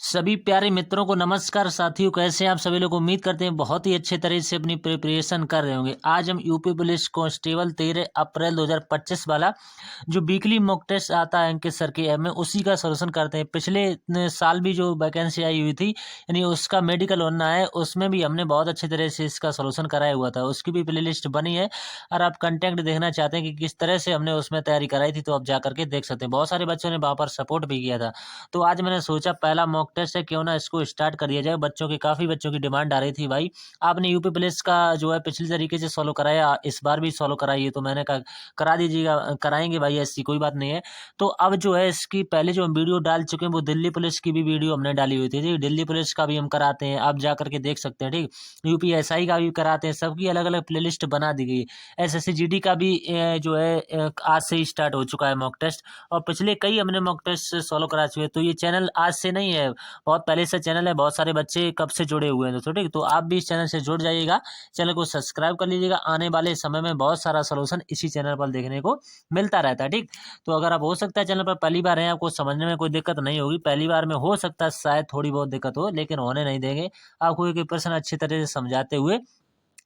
सभी प्यारे मित्रों को नमस्कार साथियों, कैसे हैं आप सभी लोग। उम्मीद करते हैं बहुत ही अच्छे तरह से अपनी प्रिपरेशन कर रहे होंगे। आज हम यूपी पुलिस कांस्टेबल 13 अप्रैल 2025 वाला जो वीकली मॉक टेस्ट आता है अंकित सर के ऐप में, उसी का सॉल्यूशन करते हैं। पिछले साल भी जो वैकेंसी आई हुई थी यानी उसका मेडिकल होना है, उसमें भी हमने बहुत अच्छे तरह से इसका सॉल्यूशन कराया हुआ था। उसकी भी प्ले लिस्ट बनी है। और आप कंटेंट देखना चाहते हैं कि किस तरह से हमने उसमें तैयारी कराई थी, तो आप जा करके देख सकते हैं। बहुत सारे बच्चों ने वहाँ पर सपोर्ट भी किया था। तो आज मैंने सोचा पहला मॉक टेस्ट है, क्यों ना इसको स्टार्ट कर दिया जाए। काफ़ी बच्चों की डिमांड आ रही थी, भाई आपने यूपी पुलिस का जो है पिछले तरीके से सॉल्व कराया, इस बार भी सॉल्व कराइए। तो मैंने कहा करा दीजिएगा, कराएंगे भाई, ऐसी कोई बात नहीं है। तो अब जो है इसकी पहले जो हम वीडियो डाल चुके हैं वो दिल्ली पुलिस की भी वीडियो हमने डाली हुई थी। ठीक, दिल्ली पुलिस का भी हम कराते हैं, आप जा करके देख सकते हैं। ठीक, यूपीएसआई का भी कराते हैं, सबकी अलग अलग प्लेलिस्ट बना दी गई है। एसएससी का भी जो है आज से ही स्टार्ट हो चुका है मॉक टेस्ट। और पिछले कई हमने मॉक टेस्ट सॉल्व करा चुके हैं। तो ये चैनल आज से नहीं है, बहुत पहले से चैनल है। बहुत सारे बच्चे कब से जुड़े हुए हैं दोस्तों। ठीक, तो आप भी इस चैनल से जुड़ जाइएगा, चैनल को सब्सक्राइब कर लीजिएगा। आने वाले समय में बहुत सारा सोल्यूशन इसी चैनल पर देखने को मिलता रहता है। ठीक, तो अगर आप हो सकता है चैनल पर पहली बार हैं, आपको समझने में कोई दिक्कत नहीं होगी। पहली बार में हो सकता है शायद थोड़ी बहुत दिक्कत हो, लेकिन होने नहीं देंगे। आपको एक प्रश्न अच्छी तरह से समझाते हुए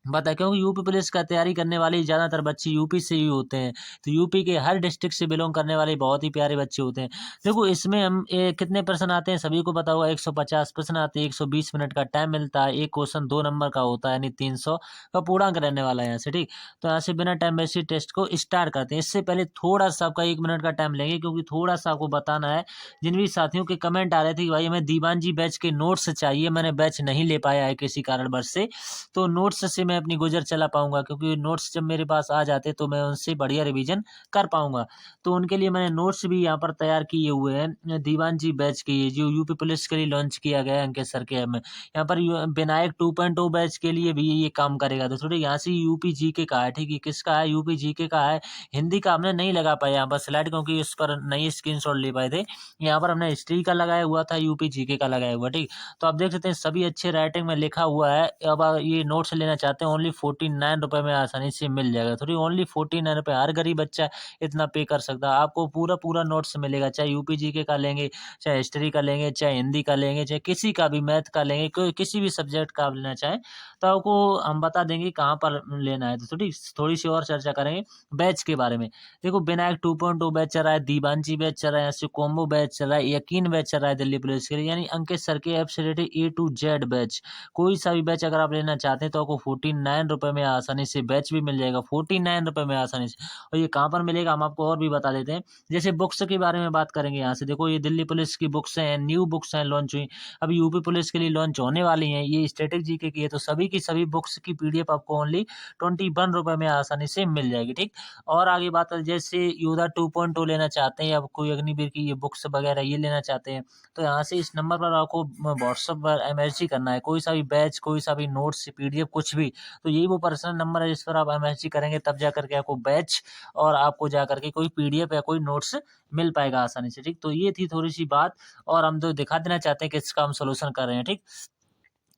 बता, क्योंकि यूपी पुलिस का तैयारी करने वाले ज़्यादातर बच्चे यूपी से ही होते हैं। तो यूपी के हर डिस्ट्रिक्ट से बिलोंग करने वाले बहुत ही प्यारे बच्चे होते हैं। देखो इसमें हम कितने प्रश्न आते हैं सभी को पता होगा। 150 प्रश्न आते हैं, 120 मिनट का टाइम मिलता है। एक क्वेश्चन 2 नंबर का होता है, यानी 300 का पूर्णांक रहने वाला है यहाँ से। ठीक, तो यहाँ से बिना टाइम वेस्ट टेस्ट को स्टार्ट करते हैं। इससे पहले थोड़ा सा आपका 1 मिनट का टाइम लेंगे, क्योंकि थोड़ा सा आपको बताना है। जिन भी साथियों के कमेंट आ रहे थे कि भाई हमें दीवान जी बैच के नोट्स चाहिए, मैंने बैच नहीं ले पाया है किसी कारणवश से, तो नोट्स से मैं अपनी गुजर चला पाऊंगा, क्योंकि नोट्स जब मेरे पास आ जाते तो मैं उनसे बढ़िया रिवीजन कर पाऊंगा। तो उनके लिए मैंने नोट्स भी यहाँ पर तैयार किए हुए हैं। दीवान जी बैच के ये जो यूपी पुलिस के लिए लॉन्च किया गया है अंकित सर के ऐप में, यहाँ पर विनायक 2.0 बैच के लिए भी ये काम करेगा। तो थोड़ी यहाँ से यूपी जीके का है। ठीक है, किसका है? यूपी जीके का है। हिंदी का हमने नहीं लगा पाया यहाँ पर स्लाइड, क्योंकि उस पर नहीं स्क्रीनशॉट ले पाए थे। यहाँ पर हमने हिस्ट्री का लगाया हुआ था, यूपी जीके का लगाया हुआ। ठीक, तो आप देख सकते हैं सभी अच्छे राइटिंग में लिखा हुआ है। अब आप ये नोट्स लेना चाहते हैं, ओनली 49 रुपये में आसानी से मिल जाएगा। थोड़ी ओनली 49 रुपये, हर गरीब बच्चा इतना पे कर सकता है। आपको पूरा पूरा नोट्स मिलेगा, चाहे यूपी जीके का लेंगे, चाहे हिस्ट्री का लेंगे, चाहे हिंदी का लेंगे, चाहे किसी का भी मैथ का लेंगे, कोई किसी भी सब्जेक्ट का आप लेना चाहें तो आपको हम बता देंगे कहाँ पर लेना है। तो थोड़ी थोड़ी सी और चर्चा करेंगे बैच के बारे में। देखो विनायक 2.0 बैच चल रहा है, दीवानची बैच चल रहा है, ऐसे कॉम्बो बैच चल रहा है, यकीन बैच चल रहा है दिल्ली पुलिस के लिए, यानी अंकित सर के ऐप से related A to Z batch. कोई सा भी बैच अगर आप लेना चाहते हैं तो आपको 49 रुपये में आसानी से बैच भी मिल जाएगा, 49 रुपये में आसानी से। और ये कहाँ पर मिलेगा हम आपको और भी बता देते हैं। जैसे बुक्स के बारे में बात करेंगे, यहाँ से देखो ये दिल्ली पुलिस की बुक्स हैं, न्यू बुक्स हैं, लॉन्च हुई, अभी यूपी पुलिस के लिए लॉन्च होने वाली हैं। ये स्टैटिक जीके की है, तो सभी की सभी बुक्स की PDF आपको ओनली 21 रुपये में आसानी से मिल जाएगी। ठीक, और आगे बात है, जैसे योदा 2.0 लेना चाहते हैं या कोई अग्निवीर की ये बुक्स वगैरह ये लेना चाहते हैं, तो यहाँ से इस नंबर पर आपको व्हाट्सअप पर MSG करना है। कोई सा भी बैच, कोई सा भी नोट्स, PDF कुछ भी, तो यही वो पर्सनल नंबर है जिस पर आप MSG करेंगे, तब जा करके आपको बैच और आपको जा करके कोई PDF या कोई नोट्स मिल पाएगा आसानी से। ठीक, तो ये थी थोड़ी सी बात, और हम तो दिखा देना चाहते हैं कि इसका हम सोल्यूशन कर रहे हैं। ठीक,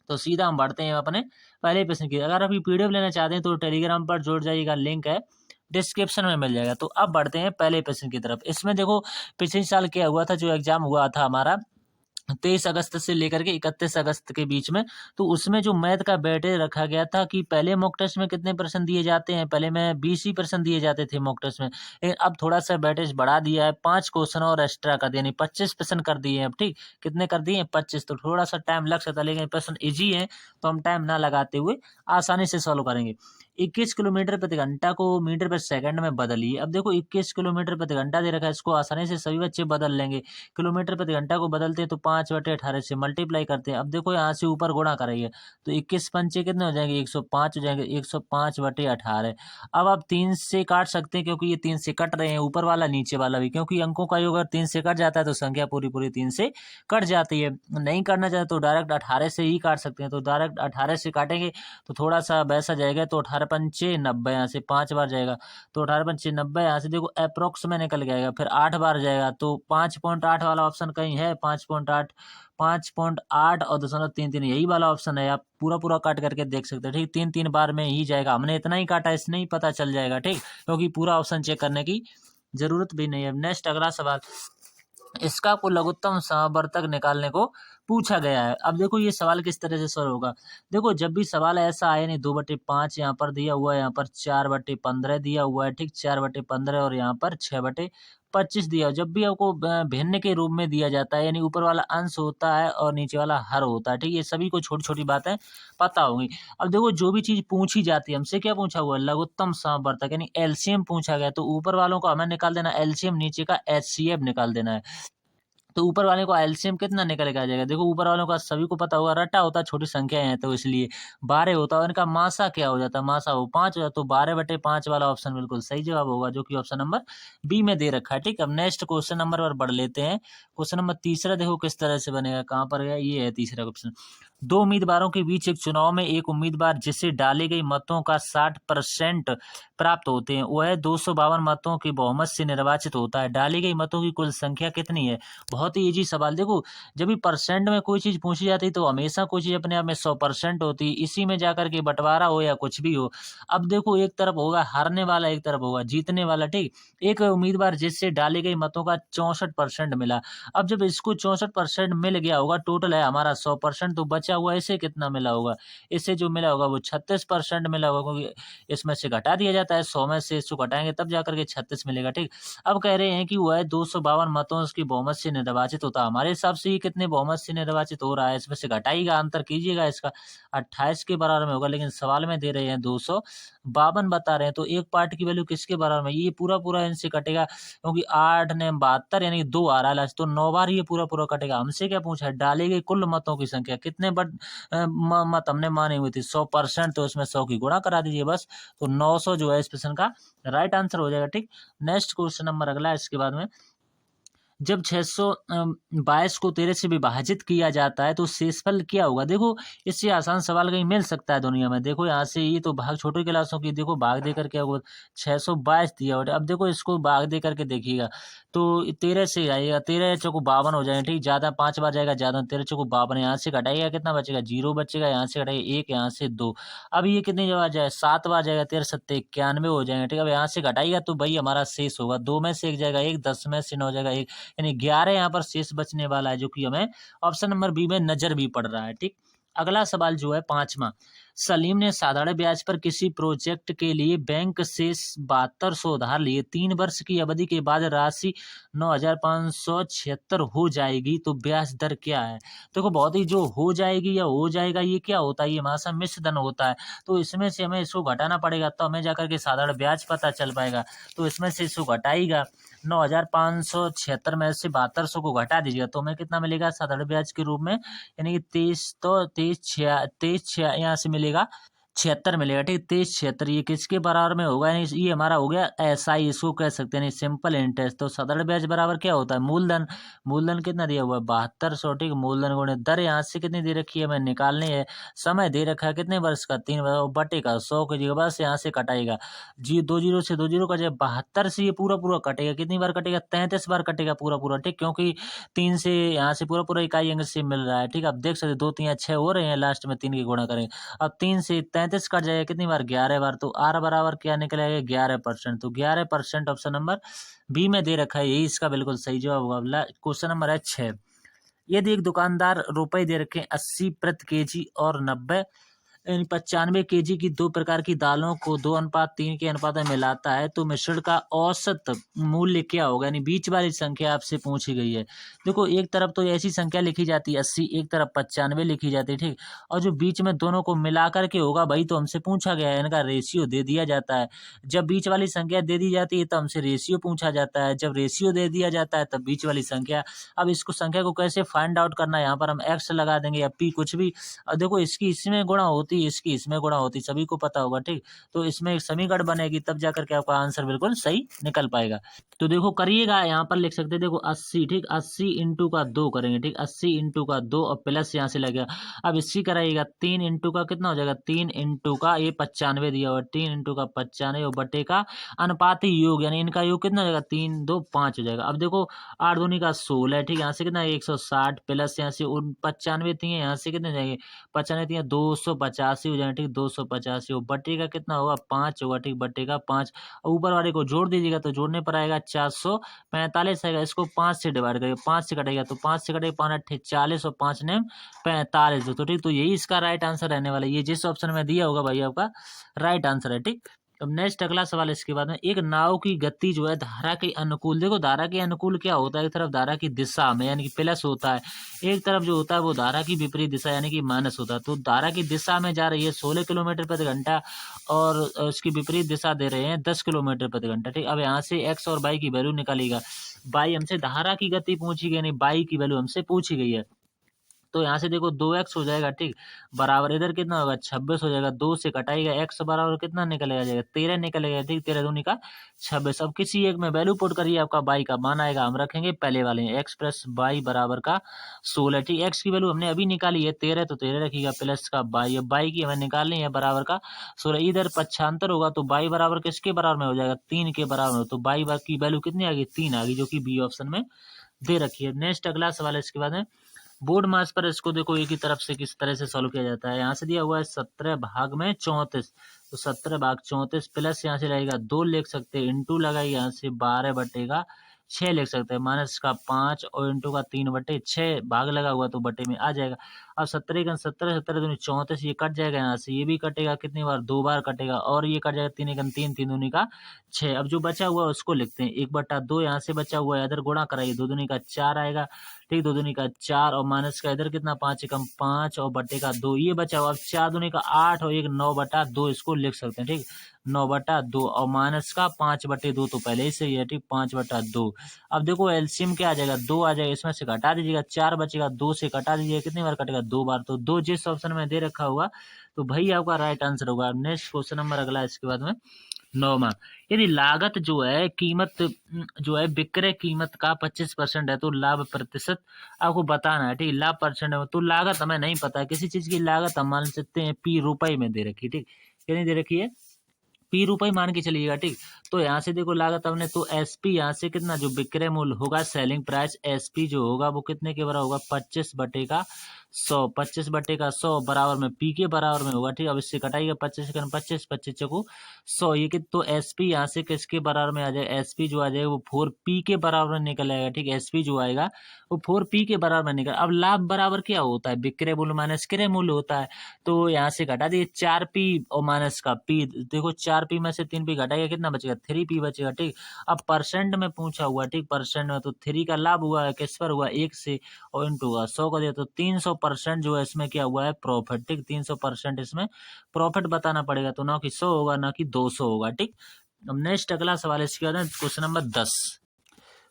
तो सीधा हम बढ़ते हैं अपने पहले प्रश्न की। अगर आप ये PDF लेना चाहते हैं तो टेलीग्राम पर जुड़ जाइएगा, लिंक है डिस्क्रिप्शन में मिल जाएगा। तो अब बढ़ते हैं पहले प्रश्न की तरफ। इसमें देखो पिछले साल क्या हुआ था, जो एग्जाम हुआ था हमारा 23 अगस्त से लेकर के 31 अगस्त के बीच में, तो उसमें जो मैथ का वेटेज रखा गया था कि पहले मॉक टेस्ट में कितने प्रश्न दिए जाते हैं, पहले में 20 ही प्रश्न दिए जाते थे मॉक टेस्ट में, लेकिन अब थोड़ा सा वेटेज बढ़ा दिया है, 5 क्वेश्चन और एक्स्ट्रा कर दिया, यानी 25 प्रश्न कर दिए हैं अब। ठीक, कितने कर दिए हैं? 25। तो थोड़ा सा टाइम लग सकता है, लेकिन प्रश्न ईजी है तो हम टाइम ना लगाते हुए आसानी से सॉल्व करेंगे। 21 किलोमीटर प्रति घंटा को मीटर पर सेकंड में बदलिए। अब देखो 21 किलोमीटर प्रति घंटा दे रखा है, इसको आसानी से सभी बच्चे बदल लेंगे। किलोमीटर प्रति घंटा को बदलते हैं तो 5/18 से मल्टीप्लाई करते हैं। अब देखो यहाँ से ऊपर गुणा कराइए, तो 21 पंचे कितने हो जाएंगे? 105 हो जाएंगे, 105/18। अब आप 3 से काट सकते हैं, क्योंकि ये 3 से कट रहे हैं, ऊपर वाला नीचे वाला भी, क्योंकि अंकों का योग अगर 3 से कट जाता है तो संख्या पूरी पूरी 3 से कट जाती है। नहीं करना चाहते तो डायरेक्ट 18 से ही काट सकते हैं। तो डायरेक्ट 18 से काटेंगे तो थोड़ा सा वैसा जाएगा, तो 18 पंचे 90, यहाँ से 5 बार जाएगा, तो 18 पंचे 90, यहाँ से देखो अप्रोक्स में निकल जाएगा, फिर 8 बार जाएगा, तो 5.8 वाला ऑप्शन कहीं है, 5.8, 5.8 और 0.33 यही वाला ऑप्शन है। आप पूरा पूरा काट करके देख सकते हैं। ठीक, 3 बार में ही जाएगा, हमने इतना ही काटा, इसने ही पता चल जाएगा। ठीक, क्योंकि पूरा ऑप्शन चेक करने की जरूरत भी नहीं है। नेक्स्ट अगला सवाल, इसका को लघुत्तम समवर्तक निकालने को पूछा गया है। अब देखो ये सवाल किस तरह से सॉल्व होगा। देखो जब भी सवाल ऐसा आए, नहीं 2/5 यहाँ पर दिया हुआ है, यहाँ पर 4/15 दिया हुआ है, ठीक 4/15 और यहाँ पर 6/25 दिया। जब भी आपको भिन्न के रूप में दिया जाता है, यानी ऊपर वाला अंश होता है और नीचे वाला हर होता है, ठीक ये सभी को छोटी छोटी बातें पता होंगी। अब देखो जो भी चीज पूछी जाती है, हमसे क्या पूछा हुआ है, लघुत्तम समवर्तक यानी एलसीएम पूछा गया, तो ऊपर वालों को हमें निकाल देना एलसीएम, नीचे का एचसीएफ निकाल देना है। तो ऊपर वाले को एलसीएम कितना निकल के आ जाएगा। देखो ऊपर वालों का सभी को पता होगा, रटा होता है, छोटी संख्या है तो इसलिए 12 होता है, और इनका मासा क्या हो जाता है, मासा वो 5 हो जाता है। तो 12/5 वाला ऑप्शन बिल्कुल सही जवाब होगा, जो कि ऑप्शन नंबर बी में दे रखा है। ठीक, अब नेक्स्ट क्वेश्चन नंबर पर बढ़ लेते हैं। क्वेश्चन नंबर तीसरा देखो किस तरह से बनेगा, कहाँ पर गया, ये है तीसरा क्वेश्चन। दो उम्मीदवारों के बीच एक चुनाव में एक उम्मीदवार जिसे डाले गई मतों का 60% प्राप्त होते हैं, वह 252 मतों की बहुमत से निर्वाचित होता है। डाली गई मतों की कुल संख्या कितनी है। बहुत ही इजी सवाल। देखो जब भी परसेंट में कोई चीज पूछी जाती है तो हमेशा कोई चीज अपने आप में 100% होती है, इसी में जाकर के बंटवारा हो या कुछ भी हो। अब देखो एक तरफ होगा हारने वाला, एक तरफ होगा जीतने वाला। ठीक, एक उम्मीदवार जिससे डाली गई मतों का 64% मिला। अब जब इसको 64% मिल गया होगा, टोटल है हमारा 100%, तो बचा हुआ इसे कितना मिला होगा, इसे जो मिला होगा वो 36% मिला होगा, क्योंकि इसमें से घटा दिया जाता है, 100 में से इसको घटाएंगे तब जाकर के 36 मिलेगा। ठीक, अब कह रहे हैं कि वह 252 मतों की बहुमत से निर्वाचित होता है। हमारे हिसाब से ये कितने बहुमत से निर्वाचित हो रहा है, इसमें से घटाइएगा, अंतर कीजिएगा, इसका 28 के बराबर में होगा, लेकिन सवाल में दे रहे हैं 252 बता रहे हैं, तो एक पार्ट की वैल्यू किसके बराबर में, ये पूरा पूरा इनसे कटेगा, क्योंकि 8 ने 72 यानी 2 आ रहा है लास्ट, तो 9 बार ये पूरा पूरा कटेगा। हमसे क्या पूछा है, डाले गए कुल मतों की संख्या कितने मत हमने मानी हुई थी 100%, तो इसमें 100 की गुणा करा दीजिए बस, तो 900 जो है इस प्रश्न का राइट आंसर हो जाएगा। ठीक, नेक्स्ट क्वेश्चन नंबर अगला है इसके बाद में। जब 622 को 13 से विभाजित किया जाता है तो शेषफल क्या होगा। देखो इससे आसान सवाल कहीं मिल सकता है दुनिया में। देखो यहाँ से ये तो भाग छोटी क्लासों की, देखो भाग दे करके होगा 622 दिया और अब देखो इसको भाग दे करके देखिएगा तो 13 से आएगा, 13 चौको 52 हो जाएगा। ठीक, ज्यादा 5 बार जाएगा, ज्यादा 13 चौको 52, यहाँ से घटाइएगा कितना बचेगा, 0 बचेगा, यहाँ से घटाइए 1, यहाँ से 2। अब ये कितनी जगह जाए, 7 बार जाएगा, 13 सत्ते 91 हो जाएगा। ठीक, अब यहाँ से घटाइएगा तो भाई हमारा शेष होगा, 2 में से 1 जाएगा 1, 10 में से 9 जाएगा 1, यानी 11 यहाँ पर शेष बचने वाला है, जो कि हमें ऑप्शन नंबर बी में नजर भी पड़ रहा है। ठीक, अगला सवाल जो है पांचवा। सलीम ने साधारण ब्याज पर किसी प्रोजेक्ट के लिए बैंक से 7200 उधार लिए, 3 वर्ष की अवधि के बाद राशि 9576 हो जाएगी, तो ब्याज दर क्या है। देखो बहुत ही जो हो जाएगी या हो जाएगा ये क्या होता है, ये हमारा मिश्र धन होता है, तो इसमें से हमें इसको घटाना पड़ेगा, तो हमें जाकर के साधारण ब्याज पता चल पाएगा। तो इसमें से इसको घटाएगा, 9576 में से 7200 को घटा दीजिएगा तो हमें कितना मिलेगा साधारण ब्याज के रूप में, यानी कि 23 यहाँ से मिलेगा 76 मिलेगा। ठीक, 23 76 ये किसके बराबर में होगा, यानी ये हमारा हो गया एसआई, इसको कह सकते हैं सिंपल इंटरेस्ट। तो साधारण ब्याज बराबर क्या होता है, मूलधन। मूलधन कितना दिया हुआ है 7200। ठीक, मूलधन गुणे दर यहाँ से कितनी दे रखी है हमें निकालनी है, समय दे रखा है कितने वर्ष का 3 वर्ष, और बटे का 100 की जगह बस यहाँ से कटाएगा, जी 2 जीरो से 2 जीरो का जब 72 से ये पूरा पूरा कटेगा, कितनी बार कटेगा 33 बार कटेगा पूरा पूरा। ठीक, क्योंकि 3 से यहाँ से पूरा पूरा इकाई अंक से मिल रहा है। ठीक, अब देख सकते 2 3 6 हो रहे हैं, लास्ट में 3 की गुणा करेंगे, अब 3 से 33 कट जाएगा कितनी बार 11 बार, तो आर बराबर क्या निकलेगा 11%। तो 11% ऑप्शन नंबर बी में दे रखा है, यही इसका बिल्कुल सही जवाब होगा। क्वेश्चन नंबर है 6। यदि एक दुकानदार रुपए दे रखे 80 प्रति केजी और 90 यानी 95 केजी की दो प्रकार की दालों को 2:3 के अनुपात में मिलाता है, तो मिश्रण का औसत मूल्य क्या होगा, यानी बीच वाली संख्या आपसे पूछी गई है। देखो एक तरफ तो ऐसी संख्या लिखी जाती है 80, एक तरफ 95 लिखी जाती है। ठीक, और जो बीच में दोनों को मिलाकर के होगा भाई, तो हमसे पूछा गया है, इनका रेशियो दे दिया जाता है। जब बीच वाली संख्या दे दी जाती है तो हमसे रेशियो पूछा जाता है, जब रेशियो दे दिया जाता है तब बीच वाली संख्या। अब इसको संख्या को कैसे फाइंड आउट करना है, यहाँ पर हम एक्स लगा देंगे या पी कुछ भी। और देखो इसकी इसमें गुणा होती, इसकी इसमें गुणा होती, सभी को पता होगा। ठीक, तो इसमें एक समीकरण बनेगी, तब जाकर के आपका आंसर बिल्कुल सही निकल पाएगा। तो देखो करिएगा, यहाँ पर लिख सकते हैं देखो 80। ठीक, 80 इंटू का 2 करेंगे। ठीक, 80 इंटू का 2 और प्लस यहाँ से लगेगा। अब इसकी कराइएगा 3 इंटू का कितना हो जाएगा, 3 इंटू का ये 95 दिया हुआ, 3 इंटू का 95 और बटे का अनुपाती योग, यानी इनका योग कितना हो जाएगा 3 2 5 हो जाएगा। अब देखो 8 दूनी का 16। ठीक, यहाँ से कितना 160 प्लस यहाँ से 95 थी, यहाँ से कितने जाएंगे 95 थी 250 285 हो जाएगा, ठीक 285 हो, बटे का कितना होगा 5 होगा, ठीक बटे का 5। ऊपर वाले को जोड़ दीजिएगा तो जोड़ने पर आएगा 445 आएगा। इसको 5 से डिवाइड करिए, 5 से कटेगा तो 5 से कटेगा 5 अट्ठे 40 और 5 ने 45 तो ठीक। तो यही इसका राइट आंसर रहने वाला है। ये जिस ऑप्शन में दिया होगा भाई आपका राइट आंसर है, ठीक। अब नेक्स्ट अगला सवाल इसके बाद में, एक नाव की गति जो है धारा के अनुकूल, देखो धारा के अनुकूल क्या होता है, एक तरफ धारा की दिशा में यानी कि प्लस होता है, एक तरफ जो होता है वो धारा की विपरीत दिशा यानी कि माइनस होता है। तो धारा की दिशा में जा रही है 16 किलोमीटर प्रति घंटा और उसकी विपरीत दिशा दे रहे हैं 10 किलोमीटर प्रति घंटा, ठीक। अब यहाँ से एक्स और वाई की वैल्यू निकालेगा। बाई हमसे धारा की गति पूछी गई नहीं, बाई की वैल्यू हमसे पूछी गई है। तो यहाँ से देखो 2x हो जाएगा, ठीक बराबर इधर कितना होगा 26 हो जाएगा, 2 से कटाएगा x बराबर कितना निकलेगा जाएगा 13 निकलेगा, ठीक 13 दूनी का 26। अब किसी एक में वैल्यू पुट करिए, आपका बाई का मान आएगा। हम रखेंगे पहले वाले में x प्लस बाई बराबर का 16, ठीक। x की वैल्यू हमने अभी निकाली है 13, तो 13 रखिएगा प्लस का बाई, अब बाई की हमें निकालनी है बराबर का 16। इधर पक्षांतर होगा तो बाई बराबर किसके बराबर में हो जाएगा 3 के बराबर में, तो बाई की वैल्यू कितनी आ गई 3 आ गई, जो कि बी ऑप्शन में दे रखी है। नेक्स्ट अगला सवाल है इसके बाद में, बोर्ड मास पर इसको देखो एक ही तरफ से किस तरह से सॉल्व किया जाता है। यहाँ से दिया हुआ है 17 भाग में 34, तो 17 भाग 34 प्लस यहाँ से रहेगा 2 लिख सकते हैं, इंटू लगाइए यहाँ से 12 बटेगा 6 लिख सकते हैं, माइनस का 5 और इंटू का 3 बटे 6 भाग लगा हुआ तो बटे में आ जाएगा। अब 17 का 17 17 दूनी 34, ये कट जाएगा यहाँ से, ये भी कटेगा कितनी बार 2 बार कटेगा, और ये कट जाएगा 3 एकम 3 3 दूनी का 6। अब जो बचा हुआ है उसको लिखते हैं 1/2, यहाँ से बचा हुआ है इधर गुणा कराइए 2 दूनी का 4 आएगा, ठीक 2 दूनी का 4 और माइनस का इधर कितना 5 एकम 5 और बटे का 2, ये बचा हुआ। अब 4 दूनी का 8 और 1 9/2 इसको लिख सकते हैं, ठीक 9/2 और माइनस का 5/2 तो पहले ही से ही है, ठीक 5/2। अब देखो एलसीएम क्या आ जाएगा 2 आ जाएगा, इसमें से घटा दीजिएगा 4 बचेगा, 2 से घटा दीजिएगा कितनी बार कटेगा 2 बार, तो 2 जिस ऑप्शन में दे रखा होगा तो भाई आपका राइट आंसर होगा। नेक्स्ट क्वेश्चन नंबर अगला इसके बाद में 9वां, यदि लागत जो है कीमत जो है विक्रय कीमत का 25% है तो लाभ प्रतिशत आपको बताना है, ठीक लाभ परसेंट है। तो लागत हमें नहीं पता है, किसी चीज की लागत हम मान सकते हैं पी रुपए में दे रखी है, ठीक कितनी दे रखी है पी रुपए मान के चलिएगा, ठीक। तो यहाँ से देखो लागत हमने तो एसपी यहाँ से कितना जो विक्रय मूल्य होगा सेलिंग प्राइस एसपी जो होगा वो कितने के बराबर होगा 25/100, 25/100 बराबर में पी के बराबर में होगा, ठीक। अब इससे कटाइएगा 25 25 25 चको 100, ये कि तो एसपी यहाँ से किसके बराबर में आ जाएगा, एसपी जो आ जाएगा वो 4p के बराबर में निकल आएगा, ठीक एसपी जो आएगा वो 4p के बराबर में निकल। अब लाभ बराबर क्या होता है विक्रय मूल्य माइनस क्रय मूल्य होता है, तो यहाँ से घटा दिए 4p और माइनस का p, देखो 4p में से 3p घटाएगा कितना बचेगा 3p बचेगा, ठीक। अब परसेंट में पूछा हुआ, ठीक परसेंट में तो 3 का लाभ हुआ है किस पर हुआ 1 से और इंटू हुआ 100 का दिया तो 300% जो है इसमें क्या हुआ है प्रॉफिट, ठीक 300% इसमें प्रॉफिट बताना पड़ेगा, तो ना कि 100 होगा ना कि 200 होगा, ठीक। अब नेक्स्ट अगला सवाल इसके बाद क्वेश्चन नंबर 10,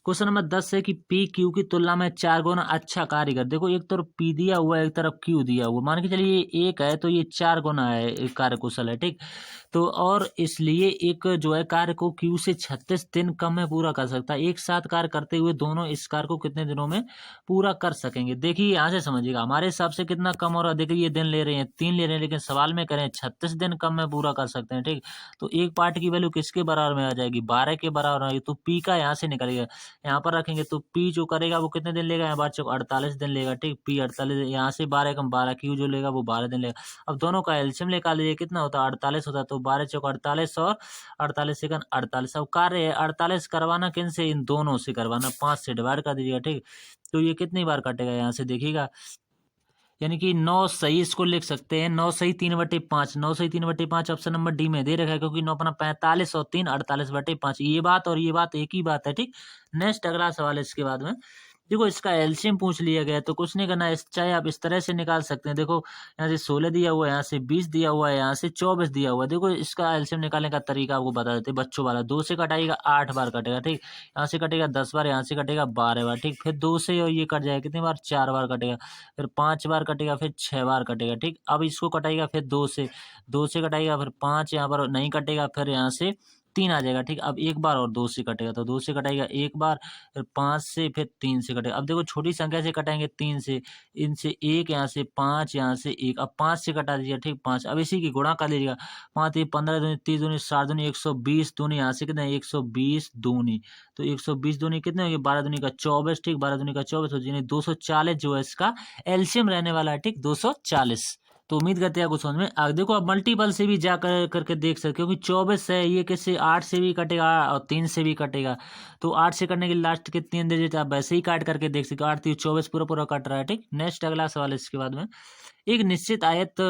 क्वेश्चन नंबर 10 है कि पी क्यू की तुलना में 4 गुना अच्छा कार्य कर, देखो एक तरफ पी दिया हुआ है एक तरफ क्यू दिया हुआ, मान के चलिए ये 1 है तो ये 4 गुना है कार्य कुशल है, ठीक। तो और इसलिए एक जो है कार्य को क्यू से 36 दिन कम में पूरा कर सकता है, एक साथ कार्य करते हुए दोनों इस कार्य को कितने दिनों में पूरा कर सकेंगे। देखिए यहाँ से समझिएगा हमारे हिसाब से कितना कम हो रहा है, देखिए ये दिन ले रहे हैं 3 ले रहे हैं, लेकिन सवाल में करें 36 दिन कम में पूरा कर सकते हैं, ठीक। तो एक पार्ट की वैल्यू किसके बराबर में आ जाएगी 12 के बराबर आएगी, तो पी का यहाँ से निकलेगा यहाँ पर रखेंगे तो पी जो करेगा वो कितने दिन लेगा, यहाँ बार 48 दिन लेगा, ठीक पी 48, यहाँ से 12 कम 12 क्यू जो लेगा वो 12 दिन लेगा। अब दोनों का एलसीएम निकाल लीजिए कितना होता है 48 होता है, तो 12 चौक 48 और 48 सेकंड 48। अब कार्य है 48 करवाना किन से इन दोनों से करवाना, 5 से डिवाइड कर दीजिएगा, ठीक। तो ये कितनी बार कटेगा यहाँ से देखिएगा, यानी कि 9 सही इसको लिख सकते हैं 9 सही 3/5, 9 सही 3/5 ऑप्शन नंबर डी में दे रखा है, क्योंकि 9 अपना 45 और 3 48/5, ये बात और ये बात एक ही बात है, ठीक। नेक्स्ट अगला सवाल है इसके बाद में, देखो इसका एलसीएम पूछ लिया गया तो कुछ नहीं करना है, चाहे आप इस तरह से निकाल सकते हैं। देखो यहाँ से 16 दिया हुआ है, यहाँ से 20 दिया हुआ है, यहाँ से 24 दिया हुआ है। देखो इसका एलसीएम निकालने का तरीका आपको बता देते हैं बच्चों वाला, 2 से कटाइएगा 8 बार कटेगा, ठीक। यहाँ से कटेगा 10 बार, यहाँ से कटेगा 12 बार, ठीक। फिर 2 से और ये कट जाएगा कितनी बार 4 बार कटेगा, फिर 5 बार कटेगा, फिर 6 बार कटेगा, ठीक। अब इसको कटाइएगा फिर 2 से कटाइएगा, फिर 5 यहाँ पर नहीं कटेगा, फिर यहाँ से 3 आ जाएगा, ठीक। अब एक बार और 2 से कटेगा, तो 2 से कटाएगा एक बार, फिर 5 से, फिर 3 से कटेगा। अब देखो छोटी संख्या से कटाएंगे 3 से, इनसे 1 यहाँ से 5 यहाँ से 1, अब 5 से कटा दीजिए, ठीक 5। अब इसी की गुणा कर लीजिएगा 5 15 दूनी 30 दूनी 60 दूनी 120 दूनी, यहाँ से कितने 120 दूनी, तो 120 दूनी कितने होगी 12 दूनी का 24, ठीक 12 दूनी का 24 हो जाए 240 जो है इसका एलसीएम रहने वाला है, ठीक 240। तो उम्मीद करते हैं आपको समझ में आ देखो अब मल्टीपल से भी जा करके देख सकते हो, क्योंकि 24 है ये किससे 8 से भी कटेगा और 3 से भी कटेगा। तो 8 से कटने के लास्ट कितनी अंदर देते आप वैसे ही काट करके देख सकते हो। 8 3 24 पूरा पूरा कट रहा है। ठीक, नेक्स्ट अगला सवाल इसके बाद में, एक निश्चित आयत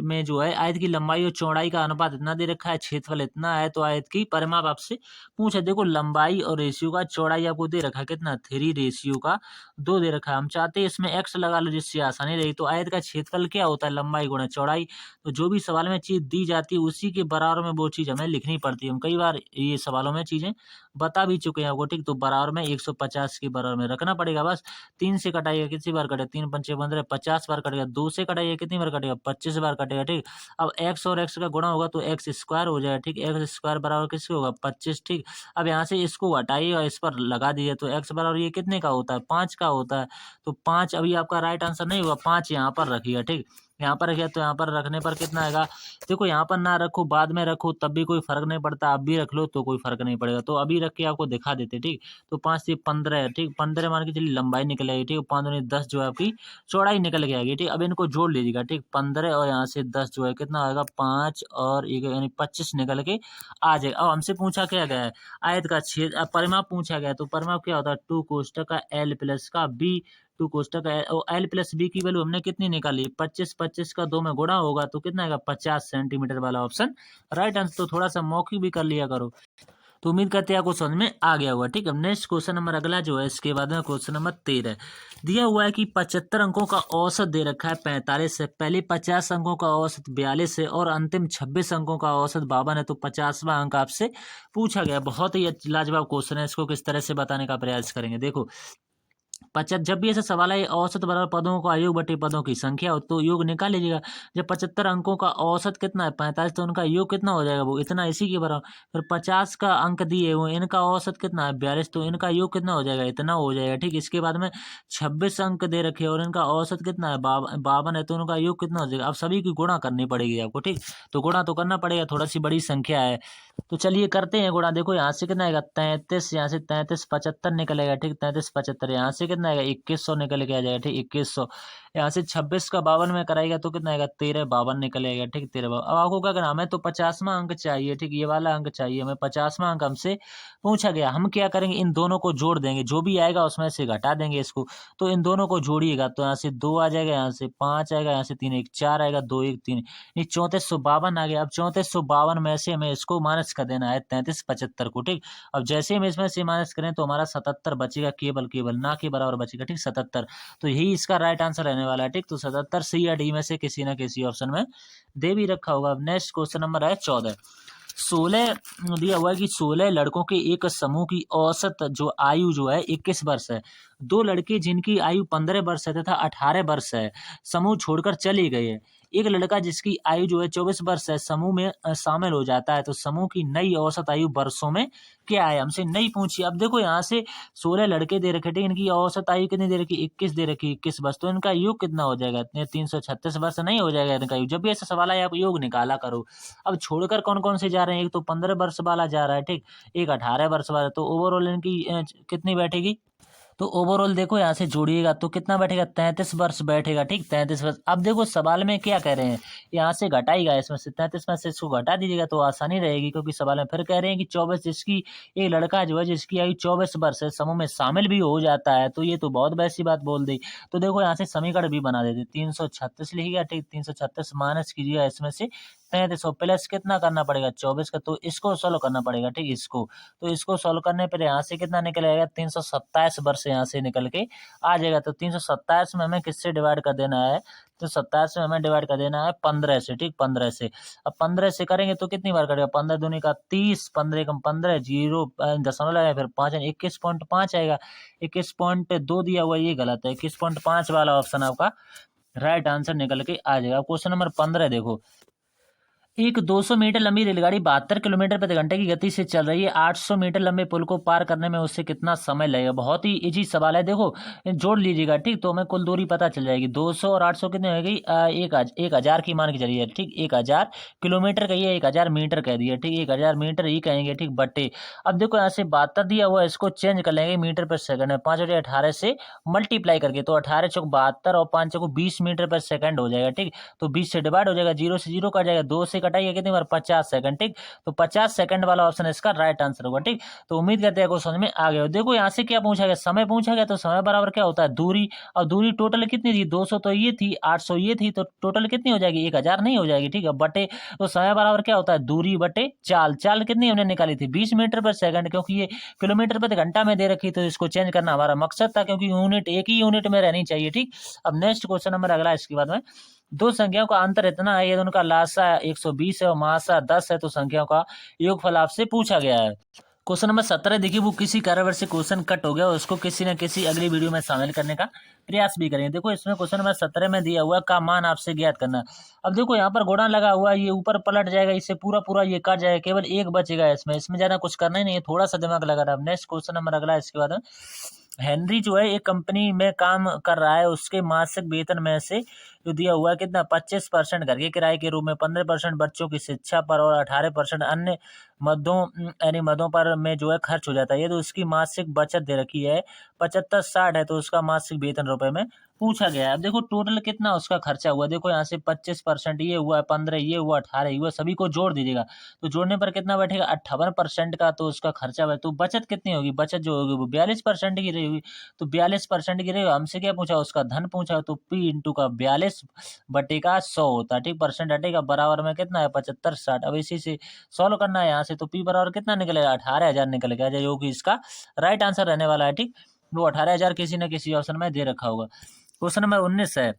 में जो है आयत की लंबाई और चौड़ाई का अनुपात इतना दे रखा है, क्षेत्रफल इतना है, तो आयत की परिमाप आपसे पूछा। देखो लंबाई और रेशियो का, चौड़ाई आपको दे रखा है कितना 3 रेशियो का 2 दे रखा है। हम चाहते हैं इसमें x लगा लो जिससे आसानी रहेगी। तो आयत का क्षेत्रफल क्या होता है, लंबाई गुणा चौड़ाई। तो जो भी सवाल में चीज दी जाती है उसी के बराबर में वो चीज हमें लिखनी पड़ती है। हम कई बार ये सवालों में चीजें बता भी चुके हैं आपको। ठीक, तो बराबर में 150 के बराबर में रखना पड़ेगा बस। 3 से कटाइएगा कितनी बार कटेगा, 3 पंचे 15 50 बार कटेगा। 2 से कटाइएगा कितनी बार कटेगा, 25 बार कटेगा। ठीक, अब x और x का गुणा होगा तो x स्क्वायर हो जाएगा। ठीक, x स्क्वायर बराबर किसके होगा 25। ठीक, अब यहाँ से इसको हटाइए और इस पर लगा दीजिए तो x बराबर ये कितने का होता है 5 का होता है। तो 5 अभी आपका राइट आंसर नहीं होगा, 5 यहाँ पर रखिएगा। ठीक, यहाँ पर रखिए तो यहाँ पर रखने पर कितना आएगा, देखो यहाँ पर ना रखो बाद में रखो तब भी कोई फर्क नहीं पड़ता, आप भी रख लो तो कोई फर्क नहीं पड़ेगा। तो अभी रख के आपको दिखा देते। ठीक, तो 5 से 15 है। ठीक, 15 मान के चलिए लंबाई निकल आएगी। ठीक, 5 दूनी 10 जो है आपकी चौड़ाई निकल के आएगी। ठीक, अब इनको जोड़ लीजिएगा। ठीक, 15 और यहाँ से 10 जो है कितना आएगा 5 और 1 यानी 25 निकल के आ जाएगा। अब हमसे पूछा क्या गया है, आयत का छेद परिमाप पूछा गया है। तो परिमाप क्या होता है 2 कोष्टक का l प्लस का b, 2 कोष्टक एल प्लस बी की वैल्यू हमने कितनी निकाली 25, 25 का 2 में गुणा होगा तो कितना आएगा 50 सेंटीमीटर वाला ऑप्शन राइट आंसर। तो थोड़ा सा मौखिक भी कर लिया करो। तो उम्मीद करते हैं आपको समझ में आ गया होगा। ठीक है, नेक्स्ट क्वेश्चन नंबर अगला जो है इसके बाद में क्वेश्चन नंबर 13 दिया हुआ है कि 75 अंकों का औसत दे रखा है 45 है, पहले 50 अंकों का औसत 42 है और अंतिम 26 अंकों का औसत 52 है। तो 50वां अंक आपसे पूछा गया। बहुत ही लाजवाब क्वेश्चन है, इसको किस तरह से बताने का प्रयास करेंगे। देखो जब भी ऐसा सवाल है औसत बराबर पदों का योग बटे पदों की संख्या हो तो योग निकाल लीजिएगा। जब 75 अंकों का औसत कितना है 45, तो उनका योग कितना हो जाएगा वो इतना इसी के बराबर। फिर 50 का अंक दिए हुए इनका औसत कितना है 42, तो इनका योग कितना हो जाएगा इतना हो जाएगा। ठीक, इसके बाद में 26 अंक दे रखे और इनका औसत कितना है 52 है, तो उनका योग कितना हो जाएगा। अब सभी की गुणा करनी पड़ेगी आपको। ठीक, तो गुणा तो करना पड़ेगा, थोड़ा सी बड़ी संख्या है तो चलिए करते हैं गुणा। देखो यहाँ से कितना आएगा 33, यहाँ से 33 75 निकलेगा। ठीक, 33 75 यहाँ से कितना आएगा 2100 निकल के आ जाएगा। ठीक, 2100 यहाँ से 26 का 52 में कराएगा तो कितना आएगा 13 52 निकलेगा। ठीक, 13 52। अब आपको क्या करना, हमें तो 50वां अंक चाहिए। ठीक, ये वाला अंक चाहिए हमें, 50वां अंक हमसे पूछा गया। हम क्या करेंगे इन दोनों को जोड़ देंगे, जो भी आएगा उसमें से घटा देंगे इसको। तो इन दोनों को जोड़िएगा तो यहाँ से 2 आ जाएगा, यहाँ से 5 आएगा, यहाँ से 3 1 4 आएगा, 2 1 3 ये 3452 आ गया। अब 3452 में से हमें इसको माइनस कर देना है 33 75 को। ठीक, अब जैसे हम इसमें से माइनस करें तो हमारा 77 बचेगा, केवल केवल ना के बराबर बचेगा। ठीक, 77 तो यही इसका राइट आंसर रहने वाला है। ठीक, तो 77 सी या डी में से किसी न किसी ऑप्शन में दे भी रखा होगा। अब नेक्स्ट क्वेश्चन नंबर है 14 16 दिया हुआ है कि 16 लड़कों के एक समूह की औसत जो आयु जो है 21 वर्ष है। 2 लड़के जिनकी आयु 15 वर्ष है तथा 18 वर्ष है समूह छोड़कर चले गए हैं। एक लड़का जिसकी आयु जो है 24 वर्ष है समूह में शामिल हो जाता है। तो समूह की नई औसत आयु वर्षों में क्या है, हमसे नहीं पूछी। अब देखो यहाँ से 16 लड़के दे रखे थे, इनकी औसत आयु कितनी दे रखी 21 दे रखी 21 वर्ष। तो इनका योग कितना हो जाएगा 336 वर्ष नहीं हो जाएगा इनका योग। जब भी ऐसा सवाल आए आप योग निकाला करो। अब छोड़कर कौन कौन से जा रहे हैं, एक तो 15 वर्ष वाला जा रहा है। ठीक, एक 18 वर्ष वाला। तो ओवरऑल इनकी कितनी बैठेगी, तो ओवरऑल देखो यहाँ से जोड़िएगा तो कितना बैठेगा 33 वर्ष बैठेगा। ठीक, 33 वर्ष। अब देखो सवाल में क्या कह रहे हैं, यहाँ से घटाइएगा इसमें से 33 में से इसको घटा दीजिएगा तो आसानी रहेगी, क्योंकि सवाल में फिर कह रहे हैं कि 24 जिसकी एक लड़का जो है जिसकी आयु 24 वर्ष है समूह में शामिल भी हो जाता है। तो ये तो बहुत वैसी बात बोल दी। तो देखो यहाँ से समीकरण भी बना देते 336 लिखिएगा। ठीक, 336 माइनस कीजिएगा इसमें से 33 प्लस कितना करना पड़ेगा 24 का, तो इसको सोल्व करना पड़ेगा। ठीक, इसको तो इसको सोल्व करने पर यहाँ से कितना निकल आएगा 327 वर्ष यहाँ से निकल के आ जाएगा। तो 327 में हमें किससे डिवाइड कर देना है, तो 27 में हमें डिवाइड कर देना है 15 से। ठीक, 15 से। अब 15 से करेंगे तो कितनी बार करेगा 15 दूनी का 30, 15 कम 15 जीरो दशमलव आएगा, फिर 5 21.5 आएगा। 21.2 दिया हुआ ये गलत है, 21.5 वाला ऑप्शन आपका राइट आंसर निकल के आ जाएगा। क्वेश्चन नंबर 15 देखो एक 200 मीटर लंबी रेलगाड़ी 72 किलोमीटर प्रति घंटे की गति से चल रही है। 800 मीटर लंबे पुल को पार करने में उससे कितना समय लगेगा? बहुत ही इजी सवाल है। देखो जोड़ लीजिएगा, ठीक, तो हमें कुल दूरी पता चल जाएगी। 200 और 800 कितनी हो गई? 1000 की मान के चलिए, ठीक। 1000 किलोमीटर कहिए, 1000 मीटर कह दिए, ठीक। 1000 मीटर ही कहेंगे, ठीक, बट्टे। अब देखो यहाँ से 72 दिया हुआ है, इसको चेंज कर लेंगे मीटर पर सेकंड में। 5 बटे 18 से मल्टीप्लाई करके, तो 18 चौक 72 और 5 चौक 20 मीटर पर सेकंड हो जाएगा, ठीक। तो 20 से डिवाइड हो जाएगा, 0 से 0 कट जाएगा, 2 से कटाइए कितनी बार? 50 सेकंड, ठीक। तो 50 सेकंड वाला ऑप्शन इसका राइट आंसर होगा, ठीक। तो उम्मीद करते हैं आपको समझ में आ गया। देखो यहाँ से क्या पूछा गया? समय पूछा गया, तो समय बराबर क्या होता है? दूरी। और दूरी टोटल कितनी थी? 200 तो ये थी, 800 ये थी, तो टोटल कितनी हो जाएगी? 1000 नहीं हो जाएगी, ठीक है, बटे। तो समय बराबर क्या होता है? दूरी बटे चाल। चाल कितनी हमने निकाली थी? 20 मीटर पर सेकंड, क्योंकि ये किलोमीटर प्रति घंटा में दे रखी, तो इसको चेंज करना हमारा मकसद था, क्योंकि यूनिट एक ही यूनिट में रहनी चाहिए, ठीक। अब नेक्स्ट क्वेश्चन नंबर अगला, इसके बाद में दो संख्याओं का अंतर इतना है, ये दोनों का लासा 120 है और मासा 10 है, तो संख्याओं का योगफल आपसे पूछा गया है। क्वेश्चन नंबर 17 देखिए, वो किसी कारणवश से क्वेश्चन कट हो गया, उसको किसी न किसी अगली वीडियो में शामिल करने का प्रयास भी करेंगे। देखो इसमें क्वेश्चन नंबर 17 में दिया हुआ का मान आपसे ज्ञात करना। अब देखो यहाँ पर गुणा लगा हुआ है, ये ऊपर पलट जाएगा, इससे पूरा पूरा ये कट जाएगा, केवल एक बचेगा इसमें। इसमें ज्यादा कुछ करना ही नहीं है, थोड़ा सा दिमाग लगा रहा है। नेक्स्ट क्वेश्चन नंबर अगला, इसके बाद हेनरी जो है एक कंपनी में काम कर रहा है, उसके मासिक वेतन में से जो दिया हुआ है कितना? 25% घर के किराए के रूप में, 15% बच्चों की शिक्षा पर और 18% अन्य मदों यानी मदों पर में जो है खर्च हो जाता है। ये तो उसकी मासिक बचत दे रखी है 75-60 है, तो उसका मासिक वेतन रुपए में पूछा गया है। अब देखो टोटल कितना उसका खर्चा हुआ, देखो यहाँ से 25% ये हुआ, 15 ये हुआ, 18 ये हुआ, सभी को जोड़ दीजिएगा, तो जोड़ने पर कितना बैठेगा? 58% का तो उसका खर्चा है। तो बचत कितनी होगी? बचत जो होगी वो 42% की रहेगी, तो 42% की रहेगी। हमसे क्या पूछा? उसका धन पूछा, तो P इंटू का 42 बटे का 100 होता है, ठीक। परसेंट हटेगा, बराबर में कितना है? 75-60। अब इसी से सॉल्व करना है यहाँ से, तो P बराबर कितना निकलेगा? 18,000 निकलेगा, जो कि इसका राइट आंसर रहने वाला है, ठीक। वो 18,000 किसी न किसी ऑप्शन में दे रखा होगा। क्वेश्चन नंबर 19 है,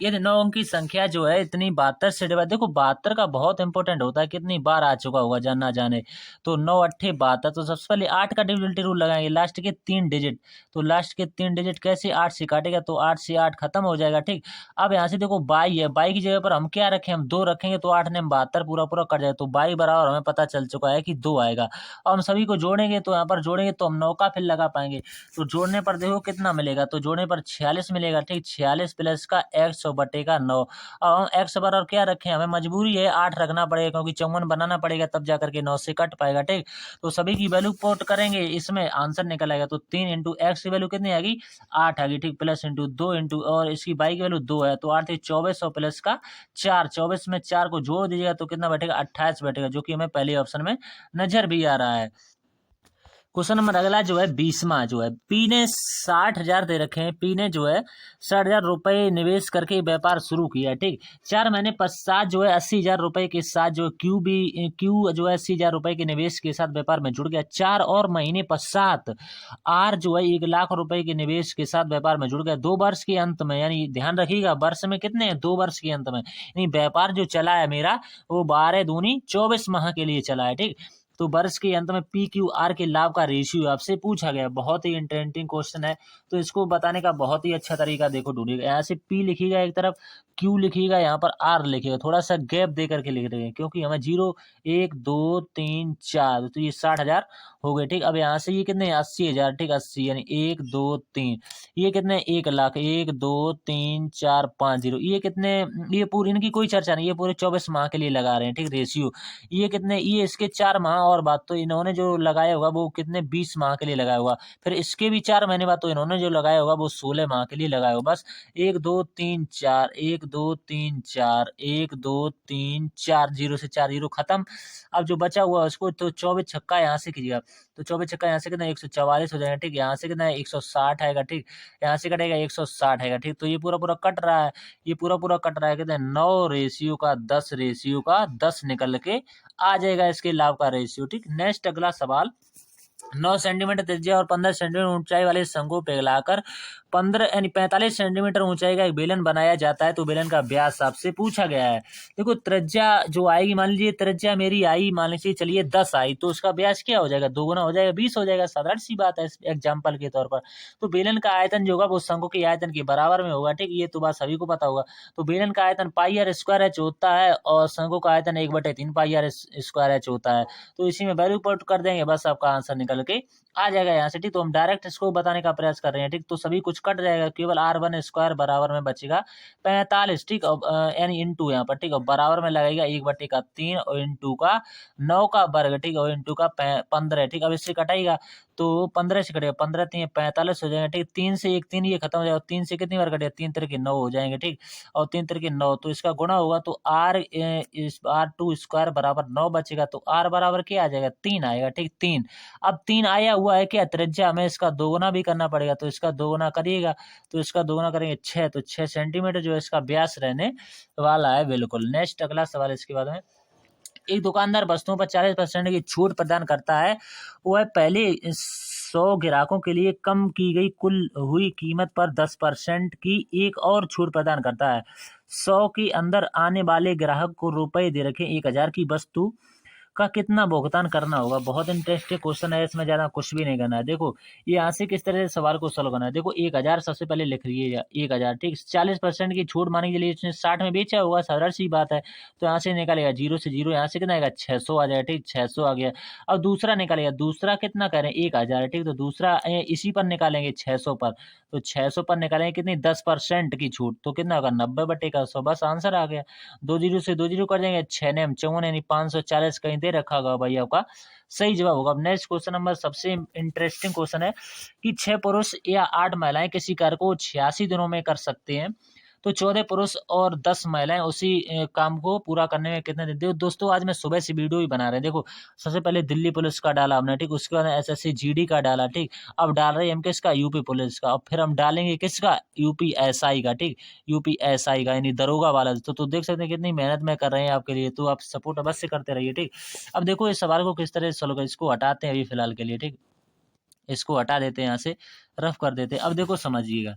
यदि 9 अंक की संख्या जो है इतनी 72 से डिवाइड, देखो 72 का बहुत इंपॉर्टेंट होता है, कितनी बार आ चुका होगा जानना जाने। तो 9 अट्ठे 72, तो सबसे पहले 8 का डिविडेंड रूल लगाएंगे, लास्ट के 3 डिजिट। तो लास्ट के 3 डिजिट कैसे? 8 से काटेगा, तो 8 से 8 खत्म हो जाएगा, ठीक। अब यहाँ से देखो 22 है, 22 की जगह पर हम क्या रखें? हम 2 रखेंगे, तो 8 ने 72 पूरा पूरा कट जाएगा, तो 22 बराबर हमें पता चल चुका है कि 2 आएगा। अब हम सभी को जोड़ेंगे, तो यहाँ पर जोड़ेंगे तो हम 9 का फिर लगा पाएंगे, तो जोड़ने पर देखो कितना मिलेगा? तो जोड़ने पर 46 मिलेगा, ठीक। 46 प्लस का 100 बटे का 9। अब हम एक्स बराबर क्या रखें? हमें मजबूरी है 8 रखना पड़ेगा, क्योंकि 54 बनाना पड़ेगा, तब जाकर के 9 से कट पाएगा, ठीक। तो सभी की वैल्यू पुट करेंगे, इसमें आंसर निकल आएगा। तो 3 इंटू एक्स की वैल्यू कितनी आएगी? 8 आ गई, ठीक। प्लस इंटू 2 इंटू और इसकी बाई की वैल्यू 2 है, तो 8 24 और प्लस का 4, 24 में 4 को जोड़ दीजिएगा, तो कितना बैठेगा? 28 बैठेगा, जो कि हमें पहले ऑप्शन में नजर भी आ रहा है। क्वेश्चन नंबर अगला जो है 20वां जो है, पी ने 60,000 दे रखे हैं, पी ने जो है 60,000 रुपए निवेश करके व्यापार शुरू किया है, ठीक। 4 महीने पश्चात जो है 80,000 रुपए के साथ जो क्यू जो है 80,000 रुपए के निवेश के साथ व्यापार में जुड़ गया। 4 और महीने पश्चात आर जो है 1,00,000 रुपए के निवेश के साथ व्यापार में जुड़ गया। 2 वर्ष के अंत में, यानी ध्यान रखिएगा वर्ष में कितने हैं? 2 वर्ष के अंत में, यानी व्यापार जो चला है मेरा वो 12 दूनी 24 माह के लिए चला है, ठीक। तो वर्ष के अंत में पी क्यू आर के लाभ का रेशियो आपसे पूछा गया। बहुत ही इंटरेस्टिंग क्वेश्चन है, तो इसको बताने का बहुत ही अच्छा तरीका देखो ढूंढिएगा। यहाँ से पी लिखिएगा एक तरफ, क्यू लिखिएगा, यहाँ पर आर लिखिएगा, थोड़ा सा गैप दे करके लिख रहे हैं, क्योंकि हमें 0 1 2 3 4, तो ये 60,000 हो गए, ठीक। अब यहाँ से ये कितने? 80,000, ठीक। 80 यानी 1 2 3, ये कितने? 1,00,000, 1 2 3 4 5 0, ये कितने? ये पूरी इनकी कोई चर्चा नहीं, ये पूरे 24 माह के लिए लगा रहे हैं, ठीक। रेशियो ये कितने? ये इसके 4 माह और बाद, तो इन्होंने जो लगाया होगा वो कितने? 20 माह के लिए लगाया होगा। फिर इसके भी 4 महीने बाद, तो इन्होंने जो लगाया होगा वो 16 माह के लिए लगाया होगा। बस 1 2 3 4, 1 2 3 4, 1 2 3 4, 0 से 4 0 खत्म। अब जो बचा हुआ उसको तो 24 छक्का यहाँ से कीजिएगा, तो 24 छक्का यहाँ से कितना? 144 हो जाएगा, ठीक। यहाँ से कितना है? 160 आएगा, ठीक। यहाँ से कटेगा 160 आएगा, ठीक। तो ये पूरा पूरा कट रहा है, ये पूरा पूरा कट रहा है, कितने? 9 रेशियो का 10 रेशियो का 10 निकल के आ जाएगा इसके लाभ का रेशियो, ठीक। नेक्स्ट अगला सवाल, 9 सेंटीमीटर त्रिज्या और 15 सेंटीमीटर ऊंचाई वाले शंकु पिघलाकर 15 यानी 45 सेंटीमीटर ऊंचाई का एक बेलन बनाया जाता है। तो बेलन का व्यास आपसे पूछा गया है। देखो त्रिज्या जो आएगी, मान लीजिए त्रिज्या मेरी आई, मान लीजिए चलिए 10 आई, तो उसका व्यास क्या हो जाएगा, दोगुना हो जाएगा, 20 हो जाएगा। साधारण सी बात है एग्जाम्पल के तौर पर। तो बेलन का आयतन जो होगा वो शंकु के आयतन के बराबर में होगा। ठीक, ये तो बात सभी को पता होगा। तो बेलन का आयतन पाई आर स्क्वायर एच होता है और शंकु का आयतन 1/3 पाई आर स्क्वायर एच होता है। तो इसी में वैल्यू पुट कर देंगे, बस आपका आंसर निकल के आ जाएगा यहाँ से। ठीक, तो हम डायरेक्ट इसको बताने का प्रयास कर रहे हैं। ठीक, तो सभी कुछ कट जाएगा, केवल R1 स्क्वायर बराबर में बचेगा 45। ठीक, यानी इंटू यहाँ पर। ठीक, और बराबर में लगेगा 1/3 और इंटू का 9 का वर्ग। ठीक, और इंटू का 15। ठीक, अब इससे कटाएगा तो 15 से कटेगा, 15 3 45 हो जाएगा। ठीक, 3 से 1 3 ये खत्म हो जाएगा। 3 से कितनी बार कटेगा, 3 3 के 9 हो जाएंगे। ठीक, और 3 3 के 9, तो इसका गुणा होगा तो R2 स्क्वायर बराबर 9 बचेगा। तो R बराबर क्या आ जाएगा, 3 आएगा। ठीक, 3। अब 3 आया हुआ है क्या त्रिज्या, हमें इसका दोगुना भी करना पड़ेगा। तो इसका दोगुना करिएगा, तो इसका दोगुना करेंगे 6, तो 6 सेंटीमीटर जो है इसका व्यास रहने वाला है। बिल्कुल। नेक्स्ट अगला सवाल इसके बाद में, एक दुकानदार वस्तुओं पर 40% की छूट प्रदान करता है। वह पहले 100 ग्राहकों के लिए कम की गई कुल हुई कीमत पर 10% की एक और छूट प्रदान करता है। 100 के अंदर आने वाले ग्राहक को रुपए दे रखे 1000 की वस्तु का कितना भुगतान करना होगा। बहुत इंटरेस्टिंग क्वेश्चन है, इसमें ज्यादा कुछ भी नहीं करना है। देखो ये यहाँ से किस तरह से सवाल को सोल्व करना है। देखो 1000 सबसे पहले लिख लीजिए, 1000। ठीक, 40% की छूट माने के लिए इसने 60 में बेचा होगा, साधारण सी बात है। तो यहाँ से निकालेगा 0 से 0, यहाँ से कितना आएगा 600 आ जाएगा। ठीक, 600 आ गया। अब दूसरा निकालेगा, दूसरा कितना करें 1000। ठीक, तो दूसरा इसी पर निकालेंगे 600 पर। तो 600 पर निकालेंगे कितनी, 10% की छूट, तो कितना होगा 90/100। बस आंसर आ गया। 2 जीरो से 2 जीरो कर देंगे, 6 ने 54 यानी 540 कहीं दे रखा होगा भाई, आपका सही जवाब होगा। अब नेक्स्ट क्वेश्चन नंबर सबसे इंटरेस्टिंग क्वेश्चन है कि 6 पुरुष या 8 महिलाएं किसी कार्य को 86 दिनों में कर सकते हैं, तो 14 पुरुष और 10 महिलाएं उसी काम को पूरा करने में कितने दिन। देखो दोस्तों, आज मैं सुबह से वीडियो ही बना रहे हैं। देखो सबसे पहले दिल्ली पुलिस का डाला हमने। ठीक, उसके बाद SSC GD का डाला। ठीक, अब डाल रहे हैं हम किसका, यूपी पुलिस का। अब फिर हम डालेंगे किसका, UPSI का। ठीक, UPSI का यानी दरोगा वाला। तो देख सकते हैं कितनी मेहनत में कर रहे हैं आपके लिए, तो आप सपोर्ट अवश्य करते रहिए। ठीक, अब देखो इस सवाल को किस तरह से सोल्व करें, इसको हटाते हैं अभी फिलहाल के लिए। ठीक, इसको हटा देते हैं, यहाँ से रफ कर देते हैं। अब देखो समझिएगा,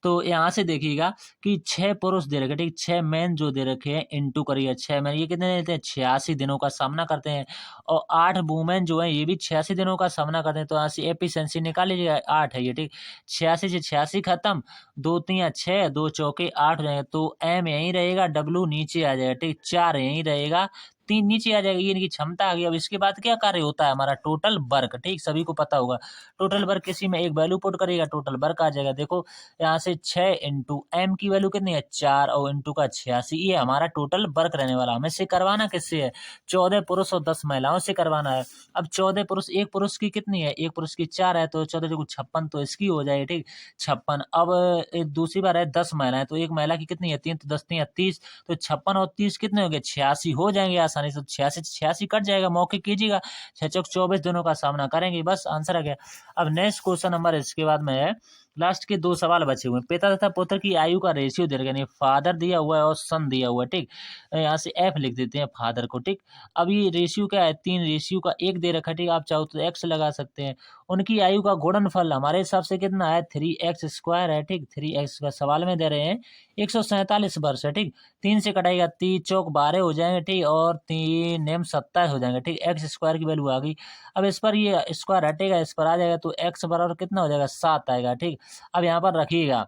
तो यहाँ से देखिएगा कि 6 पुरुष दे रखे, ठीक, 6 मैन जो दे रखे हैं, इंटू करिए 6 मैन, ये कितने देते हैं 86 दिनों का सामना करते हैं। और 8 वुमेन जो है ये भी 86 दिनों का सामना करते हैं। तो यहाँ से एफिशिएंसी निकाल लीजिएगा, 8 है ये। ठीक, 86 से 86 खत्म, 2 3 6, 2 चौके 8 हो जाएगा। तो M यहीं रहेगा, W नीचे आ जाएगा। ठीक, 4 यहीं रहेगा, 3 नीचे आ जाएगा, ये इनकी क्षमता आ गई। अब इसके बाद क्या कार्य होता है हमारा, टोटल वर्क। ठीक, सभी को पता होगा टोटल वर्क, किसी में एक वैल्यू पुट करेगा टोटल वर्क आ जाएगा। देखो यहाँ से 6 इंटू M की वैल्यू कितनी है 4 और इंटू का 86, ये हमारा टोटल वर्क रहने वाला। हमें से करवाना किससे है, 14 पुरुष और 10 महिलाओं से करवाना है। अब 14 पुरुष, एक पुरुष की कितनी है, एक पुरुष की 4 है, तो 14 देखो 56, तो इसकी हो जाएगी। ठीक, 56। अब एक दूसरी बार है 10 महिलाएं, तो एक महिला की कितनी है 3, तो 10 3 30, तो 56 और 30 कितने हो गए 86 हो जाएंगे आसानी से। 86 से 86 कट जाएगा, मौके कीजिएगा, 6 चौक 24 दिनों का सामना करेंगे, बस आंसर आ गया। अब नेक्स्ट क्वेश्चन नंबर इसके बाद में है, लास्ट के 2 सवाल बचे हुए हैं। पिता तथा पुत्र की आयु का रेशियो दे रखा है, यानी फादर दिया हुआ है और सन दिया हुआ है। ठीक, यहाँ से F लिख देते हैं फादर को। ठीक, अब ये रेशियो क्या है, 3 रेशियो का 1 दे रखा है। ठीक, आप चाहो तो X लगा सकते हैं। उनकी आयु का गुणनफल हमारे हिसाब से कितना है, 3x स्क्वायर है। ठीक, 3x का सवाल में दे रहे हैं 147 वर्ष है। ठीक, 3 से कटाएगा, 3 चौक 12 हो जाएंगे। ठीक, और 3 नेम 27 हो जाएंगे। ठीक, x स्क्वायर की वैल्यू आ गई। अब इस पर ये स्क्वायर हटेगा, इस पर आ जाएगा, तो x बराबर कितना हो जाएगा 7 आएगा। ठीक, अब यहाँ पर रखिएगा,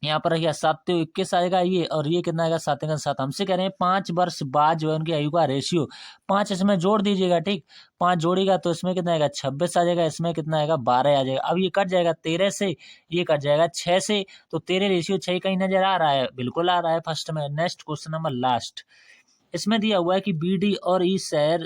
यहाँ पर रखिएगा 7 तो 21 आएगा ये, और ये कितना आएगा 7 का 7। हमसे कह रहे हैं 5 वर्ष बाद जो है उनकी आयु का रेशियो, 5 इसमें जोड़ दीजिएगा। ठीक, 5 जोड़ेगा तो इसमें कितना आएगा 26 आ जाएगा, इसमें कितना आएगा 12 आ जाएगा। अब ये कट जाएगा 13 से, ये कट जाएगा 6 से, तो 13 रेशियो 6 कहीं नजर आ रहा है, बिल्कुल आ रहा है फर्स्ट में। नेक्स्ट क्वेश्चन नंबर लास्ट, इसमें दिया हुआ है कि BD और ई शहर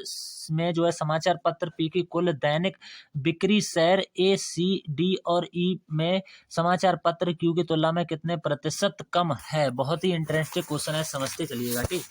में जो है समाचार पत्र पी की कुल दैनिक बिक्री शहर A, C, D और E में समाचार पत्र Q की तुलना में कितने प्रतिशत कम है। बहुत ही इंटरेस्टिंग क्वेश्चन है, समझते चलिएगा। ठीक,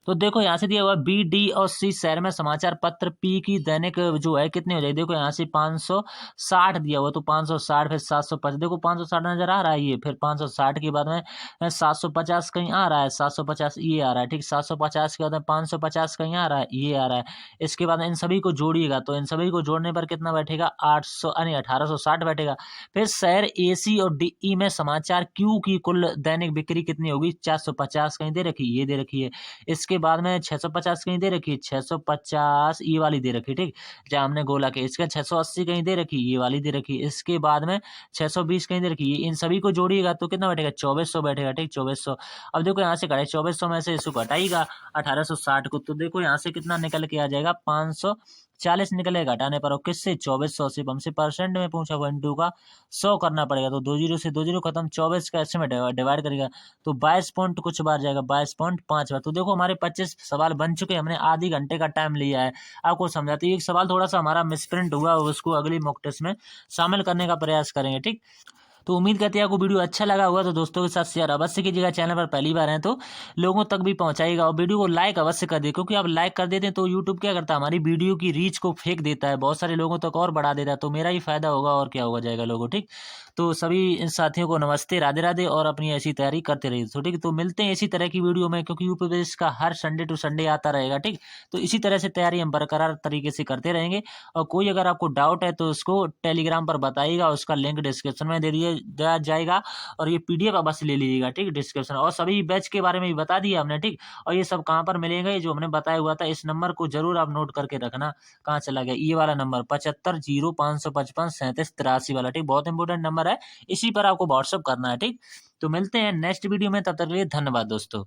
तो देखो यहाँ से दिया हुआ बी, डी और सी शहर में समाचार पत्र पी की दैनिक जो है कितनी हो जाएगी। देखो यहाँ से 560 दिया हुआ, तो 560 फिर 750, देखो 560 नजर आ रहा है ये, फिर 560 के बाद में 750 कहीं आ रहा है, 750 ये आ रहा है, ठीक। 750 के बाद में 550 कहीं आ रहा है, ये आ रहा है। इसके बाद इन सभी को जोड़िएगा, तो इन सभी को जोड़ने पर कितना बैठेगा, 800 यानी 1860 बैठेगा। फिर शहर ए, सी और डी, ई में समाचार क्यू की कुल दैनिक बिक्री कितनी होगी, 450 कहीं दे रखी, ये दे रखी है। इसके बाद में 650 कहीं दे रखी है, 650 ये वाली दे रखी, ठीक। जहाँ हमने गोला के इसके 680 कहीं दे रखी, ये वाली दे रखी। इसके बाद में 620 कहीं दे रखी, ये इन सभी को जोड़िएगा तो कितना बैठेगा, 2400 बैठेगा, ठीक। 2400। अब देखो यहाँ से घटाए 2400 में से इसको घटाइएगा 1860 को, तो देखो यहाँ से कितना निकल के आ जाएगा, 540 निकलेगा घटाने पर। और किससे, 2400 से। हमसे परसेंट में पूछा 1/2 का 100 करना पड़ेगा, तो 2 जीरो से 2 जीरो खत्म, 24 का ऐसे में डिवाइड करेगा तो 22 पॉइंट कुछ बार जाएगा, 22.5 बार। तो देखो हमारे 25 सवाल बन चुके हैं, हमने आधी घंटे का टाइम लिया है आपको समझाते। एक सवाल थोड़ा सा हमारा मिसप्रिंट हुआ, उसको अगली मॉक टेस्ट में शामिल करने का प्रयास करेंगे, ठीक। तो उम्मीद करते हैं आपको वीडियो अच्छा लगा होगा, तो दोस्तों के साथ शेयर अवश्य कीजिएगा। चैनल पर पहली बार हैं तो लोगों तक भी पहुंचाइएगा, और वीडियो को लाइक अवश्य कर दे, क्योंकि आप लाइक कर देते हैं तो यूट्यूब क्या करता है, हमारी वीडियो की रीच को फेंक देता है, बहुत सारे लोगों तक और बढ़ा देता है, तो मेरा ही फायदा होगा और क्या होगा जाएगा लोगों, ठीक। तो सभी इन साथियों को नमस्ते, राधे राधे, और अपनी ऐसी तैयारी करते रहिए, तो ठीक। तो मिलते हैं इसी तरह की वीडियो में, क्योंकि यूपी प्रदेश का हर संडे टू संडे आता रहेगा, ठीक। तो इसी तरह से तैयारी हम बरकरार तरीके से करते रहेंगे। और कोई अगर आपको डाउट है तो उसको टेलीग्राम पर बताइएगा, उसका लिंक डिस्क्रिप्शन में दे दिया जाएगा, और ये पीडीएफ अवश्य ले लीजिएगा, ठीक। डिस्क्रिप्शन और सभी बैच के बारे में भी बता दिया हमने, ठीक। और ये सब कहाँ पर मिलेंगे, ये जो हमने बताया हुआ था, इस नंबर को जरूर आप नोट करके रखना। कहाँ चला गया ये वाला नंबर, 7505553783 वाला, ठीक। बहुत इंपॉर्टेंट नंबर है, इसी पर आपको व्हाट्सअप करना है, ठीक। तो मिलते हैं नेक्स्ट वीडियो में, तब तक के लिए धन्यवाद दोस्तों।